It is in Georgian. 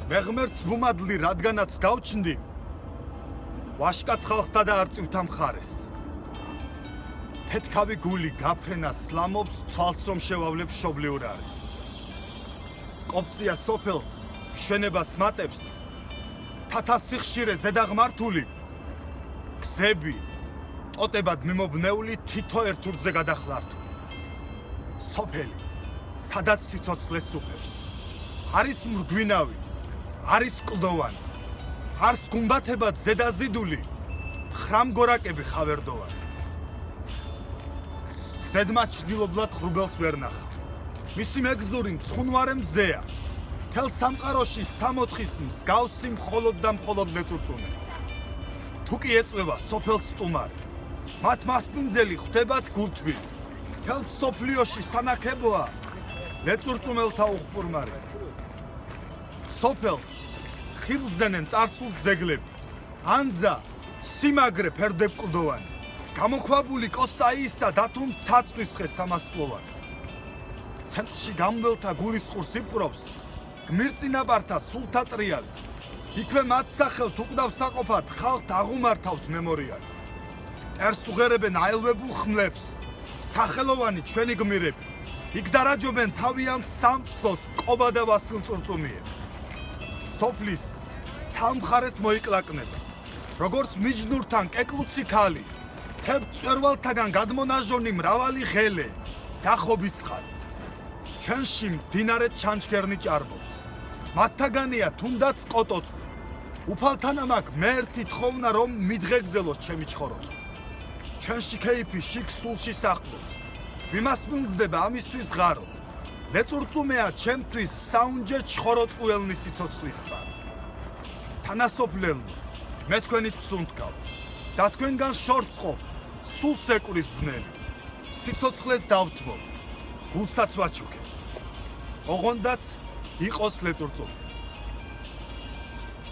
მე ღმერთს ვუმადლი, რადგანაც გავჩნდი ვაშკაც ხალხთა და არწივთა მხარეს. თეთქავი გული გაფრენას სლამობს, თვალს რომ შევავლებ მშობლიურ არის. კოპწია სოფელს, მშვენებას მატებს, თათა სიხშირე ზედაღმართული, გზები, ტოტებად მიმობნეული თითო ერთურზე გადახლართული. სოფელი, სადაც სიცოცხლეს სუფევს. არის მრგვინავი, არის კლდოვანი, არს გუმბათებად ზედაზიდული, ხრამგორაკები ხავერდოვანი. ზედმად ჩრდილობლად ღრუბელს ვერ ნახა. მისი მეგზური მცხუნვარე მზეა. თელ სამყაროში 64-ის მსგავსი მხოლოდ და მხოლოდ ლეწურწუნე. თუ კი ეწვევა სოფელს სტუმარი, მათ მასპინძელი ხვდებათ გულთბილი. თელ სოფლიოში სანახებოა ლეწურწუმელთა უხპურმარი. სოფელს ხილზენენ წარსულ ძეგლები, ანძა, სიმაგრე ფერდებკლდოვანი. გამოქვაბული კოსტაისა დათუნ ცაცხვისხე სამასლოვანი. ცენტრში გამბელთა გულისხურ სიპყრობს, გმირწინაბართა სულთა ტრიალი. იქვე მათ სახელთ უკვდავსაყოფად ხალხთ აღუმართავთ მემორიალი. ტერს უღერებენ აელვებულ ხმლებს, სახელოვანი ჩვენი გმირები. იქ დარაჯობენ თავიანთ სამწოს კობა და ვასილწურწუმიები. სოფლის ცალმხარეს მოიკლაკნება, როგორც მიჯნურთან კეკლუცი ქალი. თებთ წვერვალთაგან გადმონაჟონი მრავალი ღელე, დახობის ხალი. ჩვენში მდინარე ჩანჩქერნი ჭარბობს. მათთაგანია თუნდაც კოტოწყუ. უფალთანა მაქვს მე ერთი თხოვნა, რომ მიდღეგრძელოს ჩემი ჩხოროწყუ. ჩვენში ქეიფი შიგ სულში სახლობს. ვიმასპინძდება ამისთვის ღარო. ლეწურწუმეა ჩემთვის საუნჯე ჩხოროწყუელნი სიცოცხლის წყარო. თანასოფლელო, მე თქვენით ვსუნთქავ და თქვენგან შორს ყოფ, სულს ეკვრის ბნელი. სიცოცხლეს დავთმობ, გულსაც ვაჩუქებ. ოღონდაც იყოს ლეწურწუმე.